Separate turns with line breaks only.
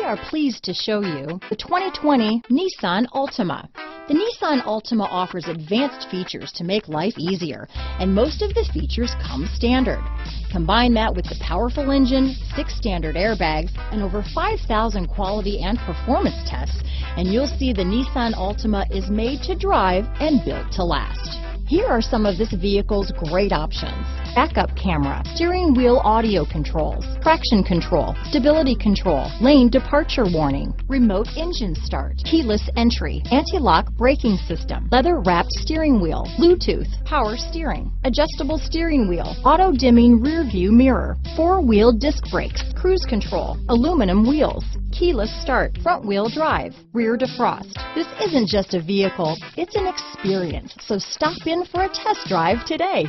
are pleased to show you the 2020 Nissan Altima. The Nissan Altima offers advanced features to make life easier, and most of the features come standard. Combine that with the powerful engine, 6 standard airbags, and over 5,000 quality and performance tests, and you'll see the Nissan Altima is made to drive and built to last. Here are some of this vehicle's great options: backup camera, steering wheel audio controls, traction control, stability control, lane departure warning, remote engine start, keyless entry, anti-lock braking system, leather-wrapped steering wheel, Bluetooth, power steering, adjustable steering wheel, auto-dimming rear-view mirror, 4-wheel disc brakes, cruise control, aluminum wheels, keyless start, front-wheel drive, rear defrost. This isn't just a vehicle, it's an experience, so stop in for a test drive today.